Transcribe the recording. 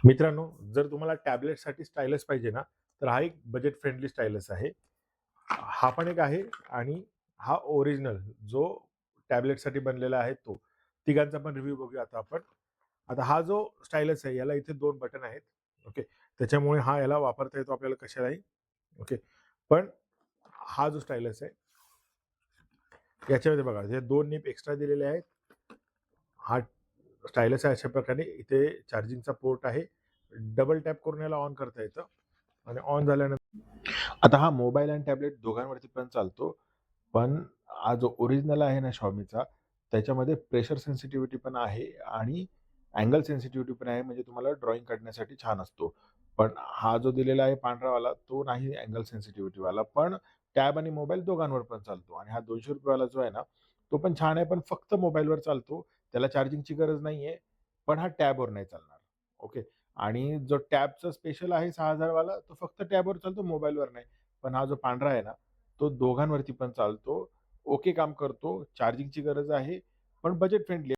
मित्रांनो, जर तुम्हाला टॅबलेटसाठी स्टायलस पाहिजे ना, तर हा एक बजेट फ्रेंडली स्टायलस आहे. हा पण एक आहे आणि हा ओरिजिनल जो टॅबलेटसाठी बनलेला आहे तो. तिघांचा पण रिव्ह्यू बघूया आता आपण. आता हा जो स्टायलस आहे याला इथे 2 बटन आहेत. ओके. त्याच्यामुळे हा याला वापरता येतो आपल्याला कशालाही. ओके. पण हा जो स्टायलस आहे याच्यामध्ये बघा हे 2 निब एक्स्ट्रा दिलेले आहेत. हा स्टायलस आहे अशा प्रकारे. इथे चार्जिंगचा पोर्ट आहे. डबल टॅप करून याला ऑन करता येतं आणि ऑन झाल्यानंतर आता हा मोबाईल आणि टॅबलेट दोघांवरती पण चालतो. पण हा जो ओरिजिनल आहे ना Xiaomiचा त्याच्यामध्ये प्रेशर सेन्सिटिव्हिटी पण आहे आणि अँगल सेन्सिटिव्हिटी पण आहे. म्हणजे तुम्हाला ड्रॉइंग काढण्यासाठी छान असतो. पण हा जो दिलेला आहे पांढरावाला तो नाही अँगल सेन्सिटिव्हिटी वाला. पण टॅब आणि मोबाईल दोघांवर पण चालतो आणि हा ₹200 वाला जो आहे ना, तो पण छान आहे. पण फक्त मोबाईलवर चालतो. त्याला चार्जिंगची गरज नाहीये. पण हा टॅबवर नाही चालणार. ओके. आणि जो टॅबचा स्पेशल आहे 6000 वाला तो फक्त टॅबवर चालतो, मोबाईलवर नाही. पण हा जो पांढरा आहे ना, तो दोघांवरती पण चालतो. ओके काम करतो. चार्जिंगची गरज आहे, पण बजेट फ्रेंडली